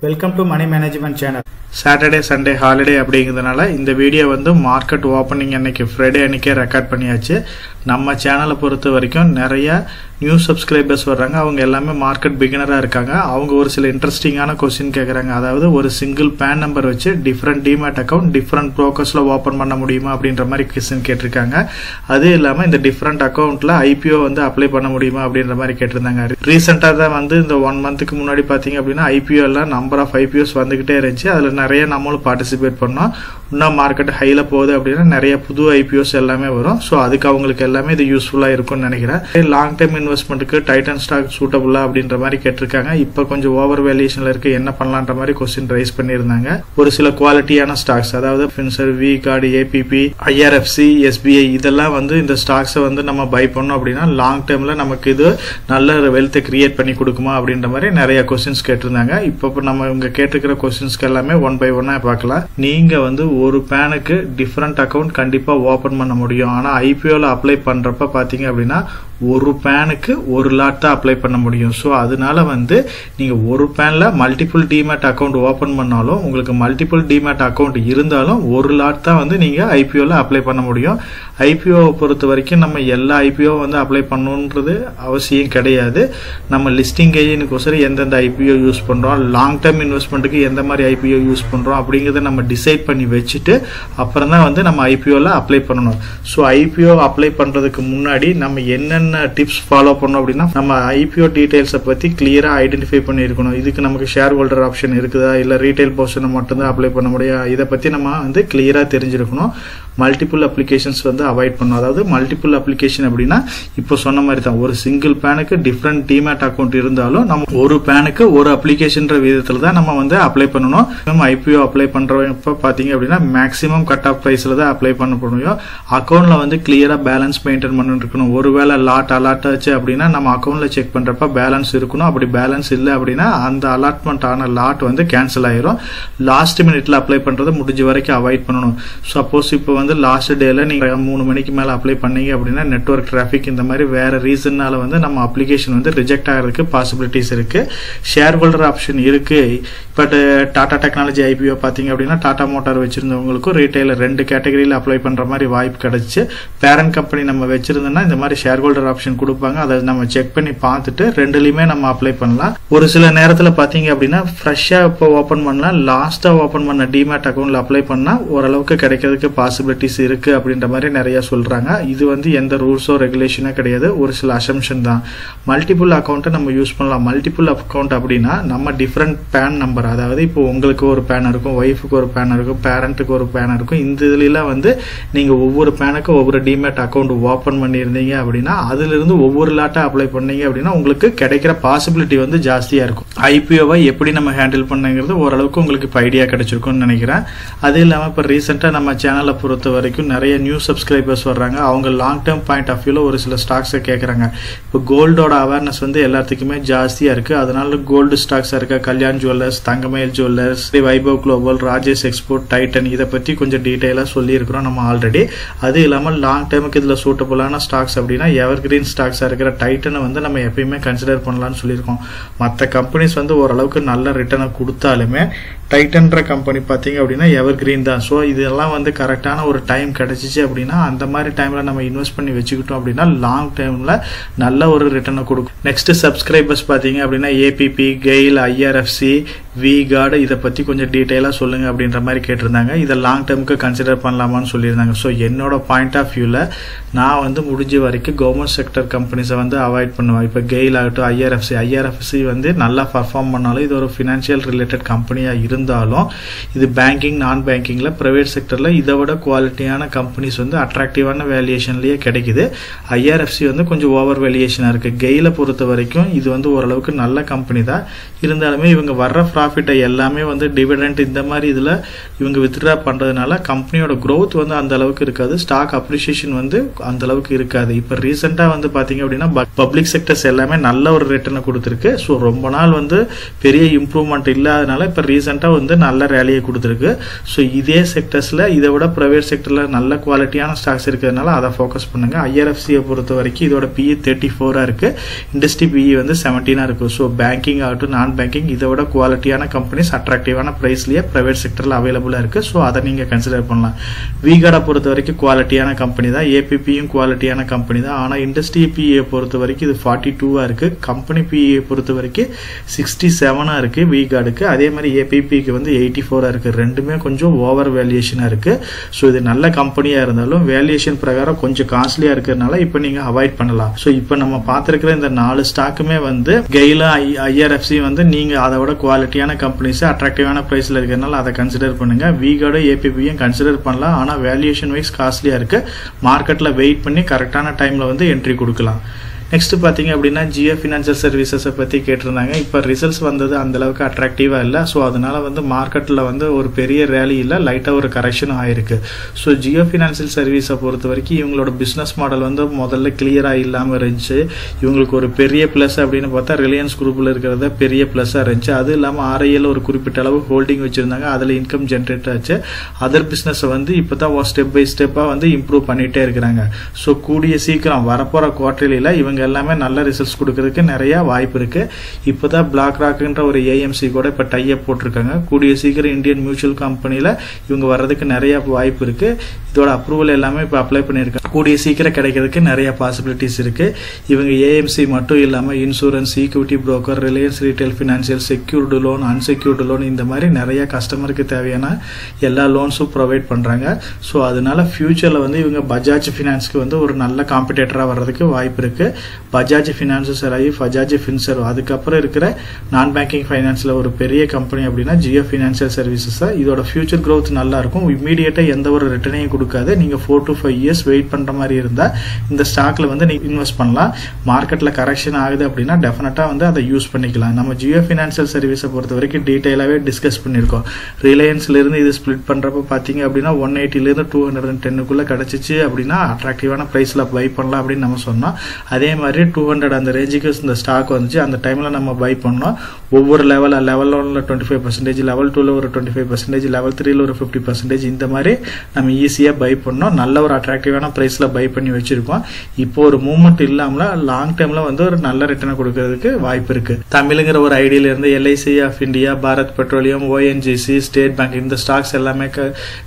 Welcome to money management channel. Saturday Sunday holiday அப்படிங்கிறதுனால இந்த video வந்து மார்க்கெட் ஓப்பனிங் அன்னைக்கு ஃப்ரைடே அன்னைக்கே ரெக்கார்ட் பண்ணியாச்சு. நம்ம சேனலை பொறுத்த வரைக்கும் நிறைய நியூ சப்ஸ்கிரைபர்ஸ் வர்றாங்க. அவங்க எல்லாமே மார்க்கெட் பிகினராக இருக்காங்க. அவங்க ஒரு சில இன்ட்ரெஸ்டிங்கான கொஸ்டின் கேட்குறாங்க. அதாவது ஒரு சிங்கிள் பேன் நம்பர் வச்சு டிஃப்ரெண்ட் டிமேட் அக்கௌண்ட் டிஃப்ரெண்ட் ப்ரோக்கர்ஸில் ஓப்பன் பண்ண முடியுமா அப்படின்ற மாதிரி கொஸ்டின் கேட்டிருக்காங்க. அது இல்லாமல் இந்த டிஃப்ரெண்ட் அக்கௌண்ட்டில் ஐபிஓ வந்து அப்ளை பண்ண முடியுமா அப்படின்ற மாதிரி கேட்டிருந்தாங்க. ரீசெண்டாக தான் வந்து இந்த 1 மந்த்துக்கு முன்னாடி பார்த்தீங்க அப்படின்னா ஐபிஓ எல்லாம் நம்பர் ஆஃப் ஐபிஓஸ் வந்துகிட்டே இருந்துச்சு. அதில் நிறைய நம்மளும் பார்ட்டிசிபேட் பண்ணோம். இன்னும் மார்க்கெட் ஹைல போகுது அப்படின்னா நிறைய புது ஐபிஓஸ் எல்லாமே வரும். ஸோ அதுக்கு அவங்களுக்கு எல்லாமே இது யூஸ்ஃபுல்லாக இருக்கும்னு நினைக்கிறேன். லாங் டைம் இன்வெஸ்ட்மெண்ட்டுக்கு டைட்டன் ஸ்டாக் சூட்டபுல்லா அப்படின்ற மாதிரி கேட்டிருக்காங்க. இப்போ கொஞ்சம் ஓவர் வேல்யூஷன்ல இருக்கு, என்ன பண்ணலான்ற மாதிரி கொஸ்டின் ரைஸ் பண்ணியிருந்தாங்க. ஒரு சில குவாலிட்டியான ஸ்டாக்ஸ், அதாவது ஃபின்சர், V guard, ABB, IRFC, SBI இதெல்லாம் வந்து இந்த ஸ்டாக்ஸை வந்து நம்ம பை பண்ணோம் அப்படின்னா லாங் டைம்ல நமக்கு இது நல்ல வெல்த்தை கிரியேட் பண்ணி கொடுக்குமா அப்படின்ற மாதிரி நிறைய கொஸ்டின்ஸ் கேட்டிருந்தாங்க. இப்போ நம்ம இவங்க கேட்டிருக்கிற கொஸ்டின்ஸ்க்கு எல்லாமே ஒன் பை ஒன்னா பார்க்கலாம். நீங்க வந்து ஒரு பேனுக்கு டிஃப்ரெண்ட் அக்கௌண்ட் கண்டிப்பா ஓபன் பண்ண முடியும். ஆனா ஐபிஓல அப்ளை பண்றப்ப பாத்தீங்க அப்படின்னா ஒரு பேனுக்கு ஒரு லாட் தான் அப்ளை பண்ண முடியும். ஸோ அதனால வந்து நீங்க ஒரு பேன்ல மல்டிபிள் டிமேட் அக்கௌண்ட் ஓபன் பண்ணாலும் உங்களுக்கு மல்டிபிள் டிமேட் அக்கௌண்ட் இருந்தாலும் ஒரு லாட் தான் வந்து நீங்க ஐபிஓல அப்ளை பண்ண முடியும். ஐபிஓ பொறுத்த வரைக்கும் நம்ம எல்லா ஐபிஓ வந்து அப்ளை பண்ணணுன்றது அவசியம் கிடையாது. நம்ம லிஸ்டிங் ஏஜென்ட்கோசரம் எந்தெந்த ஐபிஓ யூஸ் பண்றோம், லாங் டேர்ம் இன்வெஸ்ட்மெண்ட்டுக்கு எந்த மாதிரி ஐபிஓ யூஸ் பண்றோம் அப்படிங்கறத நம்ம டிசைட் பண்ணி வச்சுட்டு அப்புறம் தான் வந்து நம்ம ஐபிஓல அப்ளை பண்ணணும். ஸோ ஐபிஓ அப்ளை பண்றதுக்கு முன்னாடி நம்ம என்னென்ன டிப்ஸ் ஃபாலோ பண்ணோம் அப்படின்னா நம்ம ஐபிஓ டீடைல்ஸை பத்தி கிளியரா ஐடென்டிஃபை பண்ணியிருக்கணும். இதுக்கு நமக்கு ஷேர் ஹோல்டர் ஆப்ஷன் இருக்குதா, இல்ல ரீட்டைல் போர்ஷனை மட்டும்தான் அப்ளை பண்ண முடியும், இதை பத்தி நம்ம வந்து கிளியரா தெரிஞ்சிருக்கணும். மல்டிபிள் அப்ளிகேஷன்ஸ் வந்து அவாய்ட் பண்ணணும். அதாவது மல்டிபிள் அப்ளிகேஷன் அப்படின்னா இப்போ சொன்ன மாதிரி தான், ஒரு சிங்கிள் பேனுக்கு டிஃப்ரெண்ட் டிமேட் அக்கௌண்ட் இருந்தாலும் நம்ம ஒரு பேனுக்கு ஒரு அப்ளிகேஷன் விதத்துல தான் நம்ம வந்து அப்ளை பண்ணணும். ஐபிஓ அப்ளை பண்றப்ப பாத்தீங்க அப்படின்னா மேக்ஸிமம் கட் ஆஃப் பிரைஸ்ல தான் அப்ளை பண்ண முடியும். அக்கௌண்ட்ல வந்து கிளியரா பேலன்ஸ் மெயின்டைன் பண்ணி இருக்கணும். ஒருவேளை லாட் அலாட் ஆச்சு அப்படின்னா நம்ம அக்கௌண்ட்ல செக் பண்றப்ப பேலன்ஸ் இருக்கணும். அப்படி பேலன்ஸ் இல்லை அப்படின்னா அந்த அலாட்மெண்ட் ஆன லாட் வந்து கேன்சல் ஆயிரும். லாஸ்ட் மினிட்ல அப்ளை பண்றதை முடிஞ்ச வரைக்கும் அவாய்ட் பண்ணணும். சப்போஸ் இப்போ வந்து லாஸ்ட் டேல நீங்க 3 மணிக்கு மேல அப்ளை பண்ணீங்க அப்படின்னா நெட்வொர்க் டிராபிக் இந்த மாதிரி வேற ரீசன்னால வந்து நம்ம அப்ளிகேஷன் வந்து ரிஜெக்ட் ஆகிறதுக்கு பாசிபிலிட்டிஸ் இருக்கு. ஷேர் ஹோல்டர் ஆப்ஷன் இருக்கு. பட் டாடா டெக்னாலஜி ஐபிஓ பாத்தீங்க அப்படின்னா டாடா மோட்டார் வச்சிருந்தவங்களுக்கும் ரீட்டைலர் 2 கேட்டகரியில அப்ளை பண்ற மாதிரி வாய்ப்பு கிடைச்சு. பேரண்ட் கம்பெனி நம்ம வச்சிருந்தோம்னா இந்த மாதிரி ஷேர் ஹோல்டர் ஆப்ஷன் கொடுப்பாங்க. அதை நம்ம செக் பண்ணி பார்த்துட்டு ரெண்டுலயுமே நம்ம அப்ளை பண்ணலாம். ஒரு சில நேரத்துல பாத்தீங்க அப்படின்னா ஃப்ரெஷ்ஷா இப்போ ஓபன் பண்ணலாம், லாஸ்டா ஓபன் பண்ண டிமேட் அக்கௌண்ட்ல அப்ளை பண்ணா ஓரளவுக்கு கிடைக்கிறதுக்கு பாசிபிலிட்டிஸ் இருக்கு அப்படின்ற மாதிரி நிறைய சொல்றாங்க. இது வந்து எந்த ரூல்ஸோ ரெகுலேஷனோ கிடையாது, ஒரு சில அசம்ஷன் தான். மல்டிபிள் அக்கௌண்ட்டை நம்ம யூஸ் பண்ணலாம். மல்டிபிள் அக்கௌண்ட் அப்படின்னா நம்ம டிஃப்ரெண்ட் பேன் நம்பர், அதாவது இப்போ உங்களுக்கு ஒரு பேன் இருக்கும், ஒய்ஃபுக்கு ஒரு பேன் இருக்கும், பேரண்ட்டுக்கு ஒரு பேன் இருக்கும். இந்த இதுல வந்து நீங்க ஒவ்வொரு பேனுக்கும் ஒவ்வொரு டிமேட் அக்கௌண்ட் ஓபன் பண்ணியிருந்தீங்க அப்படின்னா அதுல இருந்து ஒவ்வொரு லாட்டா அப்ளை பண்ணீங்க அப்படின்னா உங்களுக்கு கிடைக்கிற பாசிபிலிட்டி வந்து ஜாஸ்தியா இருக்கும். ஐபிஓவை எப்படி நம்ம ஹேண்டில் பண்ணுங்கிறது ஓரளவுக்கு உங்களுக்கு இப்போ ஐடியா கிடைச்சிருக்கும்னு நினைக்கிறேன். அது இல்லாம இப்போ ரீசெண்டா நம்ம சேனலை பொறுத்த வரைக்கும் நிறைய நியூ சப்ஸ்கிரைபர்ஸ் வர்றாங்க. அவங்க லாங் டேர்ம் பாயிண்ட் ஆஃப் வியூல ஒரு சில ஸ்டாக்ஸை கேட்கறாங்க. இப்போ கோல்டோட அவேர்னஸ் வந்து எல்லாத்துக்குமே ஜாஸ்தியா இருக்கு. அதனால கோல்டு ஸ்டாக்ஸ் இருக்க Kalyan jewellers, Thangamayil jewellers, Vaibhav global, Rajesh export, Titan இதை பத்தி கொஞ்சம் டீடைலா சொல்லி இருக்கிறோம் நம்ம ஆல்ரெடி. அது இல்லாம லாங் டைமுக்கு இதுல சூட்டபுளான ஸ்டாக்ஸ் அப்படின்னா எவர் கிரீன் ஸ்டாக்ஸா இருக்கிற டைட்டனை வந்து நம்ம எப்பயுமே கன்சிடர் பண்ணலாம்னு சொல்லியிருக்கோம். மற்ற கம்பெனிஸ் வந்து ஓரளவுக்கு நல்ல ரிட்டர்னை கொடுத்தாலுமே டைட்டன்ற கம்பெனி பாத்தீங்க அப்படின்னா எவர் கிரீன் தான். ஸோ இதெல்லாம் வந்து கரெக்டான ஒரு டைம் கிடைச்சிச்சு அப்படின்னா அந்த மாதிரி டைம்ல நம்ம இன்வெஸ்ட் பண்ணி வச்சுக்கிட்டோம் அப்படின்னா லாங் டைம்ல நல்ல ஒரு ரிட்டர்னை கொடுக்கும். நெக்ஸ்ட் சப்ஸ்கிரைபர்ஸ் பாத்தீங்க அப்படின்னா ABB, GAIL, IRFC, V guard இதை பத்தி கொஞ்சம் டீடைலா சொல்லுங்க அப்படின்ற மாதிரி கேட்டிருந்தாங்க. இதை லாங் டேர்முக்கு கன்சிடர் பண்ணலாமான்னு சொல்லியிருந்தாங்க. ஸோ என்னோட பாயிண்ட் ஆஃப் வியூல நான் வந்து முடிஞ்ச வரைக்கும் கவர்மெண்ட் செக்டர் கம்பெனிஸை வந்து அவாய்ட் பண்ணுவேன். இப்போ கெயில் ஆகட்டும், ஐஆர்எஃப்சி வந்து நல்லா பர்ஃபார்ம் பண்ணாலும் இது ஒரு ஃபினான்ஷியல் ரிலேட்டட் கம்பெனியா இருந்தாலும் இது பேங்கிங், நான் பேங்கிங்ல, பிரைவேட் செக்டர்ல இதை விட குவாலிட்டியான கம்பெனிஸ் வந்து அட்ராக்டிவான வேல்யூஷன்லயே கிடைக்குது. ஐஆர்எஃப்சி வந்து கொஞ்சம் ஓவர் வேல்யூஷனா இருக்கு. கெயில பொறுத்த வரைக்கும் இது வந்து ஓரளவுக்கு நல்ல கம்பெனி தான். இருந்தாலுமே இவங்க வர்ற ப்ராஃபிட்டை எல்லாமே வந்து டிவிடெண்ட் இந்த மாதிரி இதுல இவங்க வித்ட்ரா பண்றதுனால கம்பெனியோட growth வந்து அந்த அளவுக்கு இருக்காது. ஸ்டாக் அப்ரிசியேஷன் வந்து அந்த அளவுக்கு இருக்காது. இப்ப ரீசெண்டா வந்து பாத்தீங்க அப்படின்னா பப்ளிக் செக்டர்ஸ் எல்லாமே நல்ல ஒரு ரிட்டர்னை கொடுத்திருக்கு. ஸோ ரொம்ப நாள் வந்து பெரிய இம்ப்ரூவ்மெண்ட் இல்லாதனால இப்ப ரீசெண்டா வந்து நல்ல ரேலியை கொடுத்திருக்கு. ஸோ இதே செக்டர்ஸ்ல இதை விட பிரைவேட் செக்டர்ல நல்ல குவாலிட்டியான ஸ்டாக்ஸ் இருக்கிறதுனால அதை ஃபோக்கஸ் பண்ணுங்க. ஐஆர்எஃப்சியை பொறுத்த வரைக்கும் இதோட PE 34 இருக்கு, இண்டஸ்ட்ரி PE வந்து 17 இருக்கு. ஸோ பேங்கிங் ஆகட்டும், நான் பேங்கிங் இதை விட குவாலிட்டியான குவாலிட்டியான கம்பெனிஸ் அட்ராக்டிவான பிரைஸ்லயே பிரைவேட் செக்டர்ல அவைலபிளா இருக்கு. ஸோ அதை நீங்க கன்சிடர் பண்ணலாம். விகார்டை பொறுத்த வரைக்கும் குவாலிட்டியான கம்பெனி தான், ஏபிபியும் குவாலிட்டியான கம்பெனி தான். ஆனா இண்டஸ்ட்ரி பிஏ பொறுத்த வரைக்கும் இது 42 இருக்கு, கம்பெனி பிஏ பொறுத்த வரைக்கும் 67 இருக்கு விகார்டுக்கு. அதே மாதிரி ஏபிபிக்கு வந்து 84 இருக்கு. ரெண்டுமே கொஞ்சம் ஓவர் வேல்யூஷனா இருக்கு. ஸோ இது நல்ல கம்பெனியா இருந்தாலும் வேல்யூஷன் பிரகாரம் கொஞ்சம் காஸ்ட்லியா இருக்கிறதுனால இப்ப நீங்க அவாய்ட் பண்ணலாம். ஸோ இப்ப நம்ம பார்த்திருக்கிற இந்த 4 ஸ்டாக்குமே வந்து கெயிலா ஐஆர்எஃப்சி வந்து நீங்க அதை விட குவாலிட்டியான கம்பெனிஸ் அட்ராக்டிவான பிரைஸ்ல இருக்கிறதுனால அதை கன்சிடர் பண்ணுங்க. விகார்டு ஏபிபியும் கன்சிடர் பண்ணலாம். ஆனா வேல்யூஷன் வைஸ் காஸ்ட்லியா இருக்கு. மார்க்கெட்ல வெயிட் பண்ணி கரெக்டான டைம்ல வந்து என்ட்ரி கொடுக்கலாம். நெக்ஸ்ட் பாத்தீங்க அப்படின்னா ஜியோ ஃபினான்ஷியல் சர்வீசஸ் பத்தி கேட்டிருந்தாங்க. இப்ப ரிசல்ட்ஸ் வந்தது அந்த அளவுக்கு அட்ராக்டிவா இல்ல. ஸோ அதனால வந்து மார்க்கெட்ல வந்து ஒரு பெரிய ரேலி இல்ல, லைட்டா ஒரு கரெக்ஷன் ஆயிருக்கு. ஸோ ஜியோ ஃபினான்ஷியல் சர்வீஸை பொறுத்த வரைக்கும் இவங்களோட பிசினஸ் மாடல் வந்து முதல்ல கிளியரா இல்லாம இருந்துச்சு. இவங்களுக்கு ஒரு பெரிய பிளஸ் அப்படின்னு பார்த்தா ரிலையன்ஸ் குரூப்ல இருக்கிறத பெரிய பிளஸ்ஸா இருந்துச்சு. அது இல்லாம ஆர்ஐஎல் ஒரு குறிப்பிட்ட அளவு ஹோல்டிங் வச்சிருந்தாங்க, அதுல இன்கம் ஜென்ரேட் ஆச்சு. அதர் பிசினஸ் வந்து இப்பதான் ஸ்டெப் பை ஸ்டெப்பா வந்து இம்ப்ரூவ் பண்ணிட்டே இருக்கிறாங்க. ஸோ கூடிய சீக்கிரம் வரப்போற குவார்டர்லில இவங்க எல்லாமே நல்ல ரிசல்ட்ஸ் கொடுக்கிறதுக்கு நிறைய வாய்ப்பு இருக்கு. இப்பதான் பிளாக் ராக்ன்ற ஒரு ஏஎம்சி கூட இப்ப டை அப் போட்டிருக்காங்க. கூடிய சீக்கிரம் இந்தியன் மியூச்சுவல் கம்பெனில இவங்க வர்றதுக்கு நிறைய வாய்ப்பு இருக்கு. இதோட அப்ரூவல் எல்லாமே இப்ப அப்ளை பண்ணிருக்காங்க. கூடிய சீக்கிரம் கிடைக்கிறதுக்கு நிறைய பாசிபிலிட்டிஸ் இருக்கு. இவங்க ஏஎம்சி மட்டும் இல்லாம insurance, equity broker, Reliance retail financial, secured loan, unsecured loan, இந்த மாதிரி நிறைய கஸ்டமருக்கு தேவையான எல்லா லோன்ஸும் ப்ரொவைட் பண்றாங்க. ஸோ அதனால ஃபியூச்சர்ல வந்து இவங்க பஜாஜ் பினான்ஸ்க்கு வந்து ஒரு நல்ல காம்படிட்டரா வர்றதுக்கு வாய்ப்பு இருக்கு. பஜாஜ் பினான்சஸ் ஆகி பஜாஜ் ஃபின்சர்வ், அதுக்கப்புறம் இருக்கிற நான் பேங்கிங் ஃபைனான்ஸ்ல ஒரு பெரிய கம்பெனி அப்படின்னா ஜியோ ஃபினான்ஷியல் சர்வீசஸ். இதோட ஃபியூச்சர் growth நல்லா இருக்கும். இமீடியட்டா எந்த ஒரு ரிட்டர்னையும் கொடுக்காது. நீங்க 4 to 5 years வெயிட் பண்ற மாதிரி இருந்தா இந்த ஸ்டாக்ல வந்து நீங்க இன்வெஸ்ட் பண்ணலாம். மார்க்கெட்ல கரெக்ஷன் ஆகுது அப்படின்னா டெஃபினட்டா வந்து அதை யூஸ் பண்ணிக்கலாம். நம்ம ஜியோ ஃபினான்ஷியல் சர்வீஸை பொறுத்த வரைக்கும் டீடைலாவே டிஸ்கஸ் பண்ணிருக்கோம். ரிலையன்ஸ்ல இருந்து இது ஸ்பிளிட் பண்றப்ப பாத்தீங்க அப்படின்னா 180 இருந்து 210 கிடைச்சிச்சு அப்படின்னா அட்ராக்டிவான பிரைஸ்ல பை பண்ணலாம் அப்படின்னு நம்ம சொன்னோம். அதே மாதிரி 200 அந்த ரேஞ்சுக்கு இந்த ஸ்டாக் வந்துச்சு. அந்த டைம்ல நம்ம பை பண்ணோம். ஒவ்வொரு லெவல் 1ல 25%, லெவல் 2ல ஒரு 25%, லெவல் 3ல ஒரு 50%, இந்த மாதிரி நம்ம ஈஸியா பை பண்ணோம். நல்ல ஒரு அட்ராக்டிவான பிரைஸ்ல பை பண்ணி வச்சிருக்கோம். இப்போ ஒரு மூவ்மெண்ட் இல்லாமல லாங் டைம்ல வந்து ஒரு நல்ல ரிட்டர்னை கொடுக்கிறதுக்கு வாய்ப்பு இருக்கு. தமிழ்ங்கிற ஒரு ஐடியில இருந்து LIC of India, Bharat petroleum, ONGC, state bank, இந்த ஸ்டாக்ஸ் எல்லாமே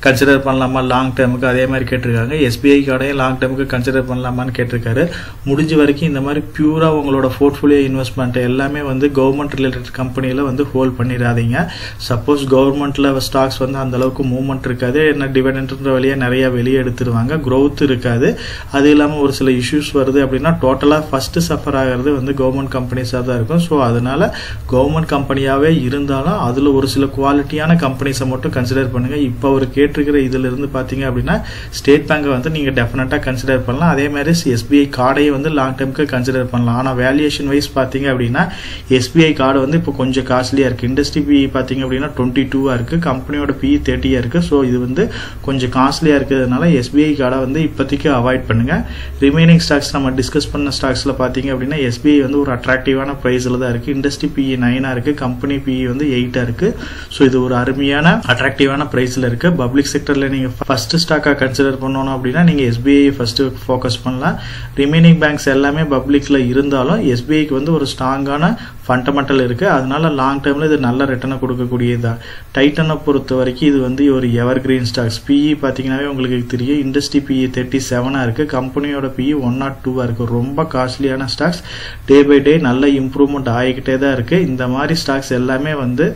கன்சிடர் பண்ணலாமா லாங் டைமுக்கு? அதே மாதிரி கேட்டிருக்காங்க. எஸ்பிஐ கார்டையும் லாங் டைமுக்கு கன்சிடர் பண்ணலாமான்னு கேட்டிருக்காரு. முடிஞ்ச வரைக்கும் இந்த மாதிரி பியூரா உங்களோட போர்ட்ஃபோலியோ இன்வெஸ்ட்மெண்ட் எல்லாமே வந்து கவர்மெண்ட் ரிலேட்டட் கம்பெனில வந்து ஹோல்ட் பண்ணிடாதீங்க. சப்போஸ் கவர்மெண்ட்ல ஸ்டாக்ஸ் வந்து அந்த அளவுக்கு மூவ்மெண்ட் இருக்காது, என்ன டிவிடெண்ட்ன்ற வழியா நிறைய வெளியே எடுத்துருவாங்க, growth இருக்காது. அது இல்லாம ஒரு சில இஷ்யூஸ் வருது அப்படின்னா டோட்டலா ஃபர்ஸ்ட் சஃபர் ஆகிறது வந்து கவர்மெண்ட் கம்பெனிஸா தான் இருக்கும். ஸோ அதனால கவர்மெண்ட் கம்பெனியாவே இருந்தாலும் அதுல ஒரு சில குவாலிட்டியான கம்பெனிஸை மட்டும் கன்சிடர் பண்ணுங்க. இப்போ அவர் கேட்டிருக்கிற இதுல இருந்து பாத்தீங்க அப்படின்னா ஸ்டேட் பேங்கை வந்து நீங்க டெஃபினட்டா கன்சிடர் பண்ணலாம். அதே மாதிரி எஸ்பிஐ கார்டையும் வந்து லாங் டைமுக்கு கன்சிடர் பண்ணலாம். ஆனா வேல்யூஷன் வைஸ் பாத்தீங்க அப்படின்னா எஸ்பிஐ கார்டு வந்து இப்போ கொஞ்சம் காஸ்ட்லியா இருக்கு. இண்டஸ்ட்ரி பிஇ பாத்தீங்க அப்படின்னா 22 இருக்கு, கம்பெனியோட பிஇ 30 இருக்கு. ஸோ இது வந்து கொஞ்சம் காஸ்ட்லியா இருக்கிறதுனால எஸ்பிஐ கார்டை வந்து இப்போதைக்கு அவாய்ட் பண்ணுங்க. ரிமைனிங் ஸ்டாக்ஸ் நம்ம டிஸ்கஸ் பண்ண ஸ்டாக்ஸ்ல பாத்தீங்க அப்படின்னா எஸ்பிஐ வந்து ஒரு அட்ராக்டிவான பிரைஸ்ல தான் இருக்கு. இண்டஸ்ட்ரி பிஇ 9 இருக்கு, கம்பெனி பிஇ வந்து 8 இருக்கு. ஸோ இது ஒரு அருமையான அட்ராக்டிவான பிரைஸ்ல இருக்கு. பப்ளிக் செக்டர்ல நீங்க ஃபர்ஸ்ட் ஸ்டாக்கா கன்சிடர் பண்ணணும் அப்படின்னா நீங்க எஸ்பிஐ ஃபர்ஸ்ட் ஃபோக்கஸ் பண்ணலாம். ரிமைனிங் பேங்க்ஸ் எல்லாமே பப்ளிக்ல இருந்தாலும் எஸ்பிஐக்கு வந்து ஒரு ஸ்ட்ராங்கான ஃபண்டமெண்டல் இருக்கு. அதனால லாங் டைம்ல இது நல்ல ரிட்டர்னை கொடுக்கக்கூடியதா. டைட்டனை பொறுத்த வரைக்கும் இது வந்து ஒரு எவர் கிரீன் ஸ்டாக்ஸ். பிஇ பாத்தீங்கன்னாவே உங்களுக்கு தெரியும், இண்டஸ்ட்ரி பிஇ 37 இருக்கு, கம்பெனியோட பிஇ 102 இருக்கு. ரொம்ப காஸ்ட்லியான ஸ்டாக்ஸ். டே பை டே நல்ல இம்ப்ரூவ்மெண்ட் ஆகிக்கிட்டே தான் இருக்கு. இந்த மாதிரி ஸ்டாக்ஸ் எல்லாமே வந்து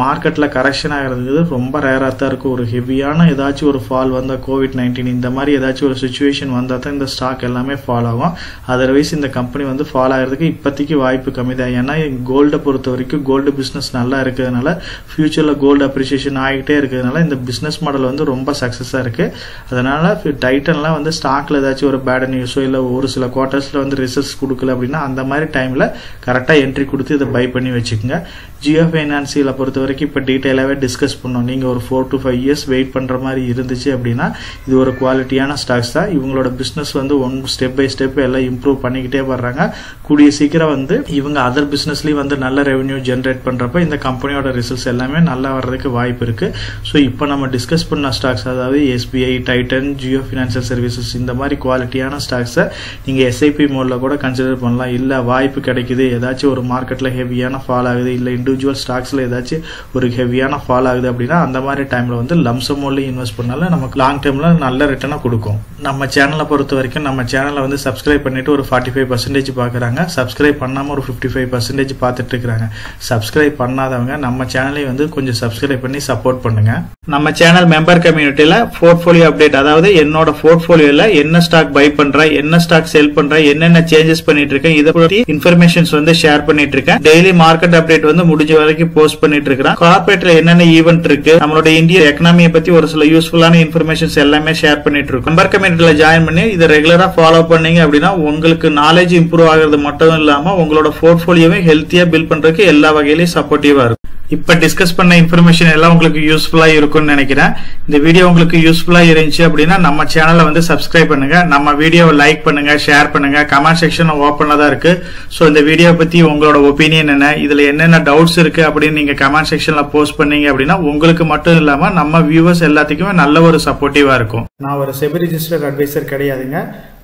மார்க்கெட்ல கரெக்ஷன் ஆகிறது ரொம்ப ரேரா தான் இருக்கும். ஒரு ஹெவியான ஏதாச்சும் ஒரு ஃபால் வந்தா, COVID-19 இந்த மாதிரி ஏதாச்சும் ஒரு சிச்சுவேஷன் வந்தா தான் இந்த ஸ்டாக் எல்லாமே ஃபால் ஆகும். அதர்வைஸ் இந்த கம்பெனி வந்து ஃபால் ஆகிறதுக்கு இப்போதைக்கு வாய்ப்பு கம்மி தான். ஏன்னா கோல்டை பொறுத்த வரைக்கும் கோல்டு பிசினஸ் நல்லா இருக்கிறதுனால, ஃபியூச்சர்ல கோல்டு அப்ரிசியேஷன் ஆகிட்டே இருக்கிறதுனால இந்த பிசினஸ் மாடல் வந்து ரொம்ப சக்சஸா இருக்கு. அதனால டைட்டன்லாம் வந்து ஸ்டாக்ல ஏதாச்சும் ஒரு பேட் நியூஸோ இல்ல ஒரு சில குவார்டர்ஸ்ல வந்து ரிசல்ட்ஸ் கொடுக்கல அப்படின்னா அந்த மாதிரி டைம்ல கரெக்டா என்ட்ரி கொடுத்து இதை பை பண்ணி வச்சுக்கோங்க. ஜியோ ஃபைனான்சியல பொறுத்த வரைக்கும் இப்போ டீட்டெயிலாகவே டிஸ்கஸ் பண்ணோம். நீங்கள் ஒரு 4 to 5 years வெயிட் பண்ணுற மாதிரி இருந்துச்சு அப்படின்னா இது ஒரு குவாலிட்டியான ஸ்டாக்ஸ் தான். இவங்களோட பிஸ்னஸ் வந்து ஸ்டெப் பை ஸ்டெப் எல்லாம் இம்ப்ரூவ் பண்ணிக்கிட்டே வர்றாங்க. கூடிய சீக்கிரம் வந்து இவங்க அதர் பிஸ்னஸ்லேயும் வந்து நல்ல ரெவன்யூ ஜென்ரேட் பண்ணுறப்ப இந்த கம்பெனியோட ரிசல்ட்ஸ் எல்லாமே நல்லா வர்றதுக்கு வாய்ப்பு இருக்குது. ஸோ இப்போ நம்ம டிஸ்கஸ் பண்ண ஸ்டாக்ஸ், அதாவது SBI, Titan, Jio financial services, இந்த மாதிரி குவாலிட்டியான ஸ்டாக்ஸை நீங்கள் SIP மோடில் கூட கன்சிடர் பண்ணலாம். இல்லை வாய்ப்பு கிடைக்குது, ஏதாச்சும் ஒரு மார்க்கெட்டில் ஹெவியான ஃபால் ஆகுது, இல்லை இண்டிவிஜுவல் ஸ்டாக்ஸில் ஏதாச்சும் ஒரு ஹெவியான ஃபால் ஆகுது அப்படின்னா அந்த மாதிரி டைமில் வந்து லம்சம் மோட்லையும் இன்வெஸ்ட் பண்ணாலும் நமக்கு லாங் டேர்மில் நல்ல ரிட்டர்னை கொடுக்கும். நம்ம சேனலை பொறுத்த வரைக்கும் நம்ம சேனலை வந்து சப்ஸ்கிரைப் பண்ணிட்டு ஒரு 45% பார்க்குறாங்க, சப்ஸ்கிரைப் பண்ணாமல் ஒரு 55% பார்த்துட்டு இருக்கிறாங்க. சப்ஸ்கிரைப் பண்ணாதவங்க நம்ம சேனலை வந்து கொஞ்சம் சப்ஸ்கிரைப் பண்ணி சப்போர்ட் பண்ணுங்க. நம்ம சேனல் மெம்பர் கம்யூனிட்டியில போர்ட்ஃபோலியோ அப்டேட், அதாவது என்னோட போர்ட்ஃபோலியோல என்ன ஸ்டாக் பை பண்றேன், என்ன ஸ்டாக் செல் பண்றேன், என்னென்ன சேஞ்சஸ் பண்ணிட்டு இருக்கேன், இதை பத்தி இன்ஃபர்மேஷன்ஸ் வந்து ஷேர் பண்ணிட்டு இருக்கேன். டெய்லி மார்க்கெட் அப்டேட் வந்து முடிஞ்ச வரைக்கும் போஸ்ட் பண்ணிட்டு இருக்கேன். கார்பரேட்ல என்னென்ன ஈவென்ட் இருக்கு, நம்மளோட இந்திய எக்கனாமியை பத்தி ஒரு சில யூஸ்ஃபுல்லான இன்ஃபர்மேஷன்ஸ் எல்லாமே ஷேர் பண்ணிட்டு இருக்கோம். மெம்பர் கம்யூனிட்டியில ஜாயின் பண்ணி இதை ரெகுலரா ஃபாலோ பண்ணீங்க அப்படின்னா உங்களுக்கு நாலேஜ் இம்ப்ரூவ் ஆகிறது மட்டும் இல்லாம உங்களோட போர்ட்ஃபோலியோவை ஹெல்த்தியா பில்ட் பண்றதுக்கு எல்லா வகையிலையும் சப்போர்ட்டிவா இருக்கும். இப்ப டிஸ்கஸ் பண்ண இன்ஃபர்மேஷன் எல்லாம் உங்களுக்கு யூஸ்ஃபுல்லா இருக்கும்னு நினைக்கிறேன். இந்த வீடியோ உங்களுக்கு யூஸ்ஃபுல்லா இருந்துச்சு அப்படின்னா நம்ம சேனலை வந்து சப்ஸ்கிரைப் பண்ணுங்க, நம்ம வீடியோவை லைக் பண்ணுங்க, ஷேர் பண்ணுங்க. கமெண்ட் செக்ஷன் ஓப்பனா தான் இருக்கு. சோ இந்த வீடியோ பத்தி உங்களோட ஒப்பீனியன் என்ன, இதுல என்னென்ன டவுட்ஸ் இருக்கு அப்படின்னு நீங்க கமெண்ட் செக்ஷன்ல போஸ்ட் பண்ணீங்க அப்படின்னா உங்களுக்கு மட்டும் இல்லாம நம்ம வியூவர்ஸ் எல்லாத்துக்குமே நல்ல ஒரு சப்போர்ட்டிவா இருக்கும். நான் ஒரு செபி ரிஜிஸ்டர்ட் அட்வைசர் கிடையாதுங்க.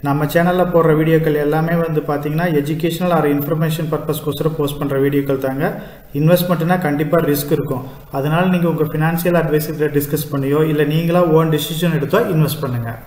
நம்ம சேனலில் போடுற வீடியோக்கள் எல்லாமே வந்து பார்த்தீங்கன்னா எஜுகேஷனல் ஆர் இன்ஃபர்மேஷன் பர்பஸ்க்கோசரம் போஸ்ட் பண்ணுற வீடியோக்கள் தாங்க. இன்வெஸ்ட்மெண்ட்னா கண்டிப்பாக ரிஸ்க் இருக்கும். அதனால நீங்கள் உங்கள் ஃபினான்ஷியல் அட்வைசர்கிட்ட டிஸ்கஸ் பண்ணியோ இல்லை நீங்களா ஓன் டிசிஷன் எடுத்தோ இன்வெஸ்ட் பண்ணுங்கள்.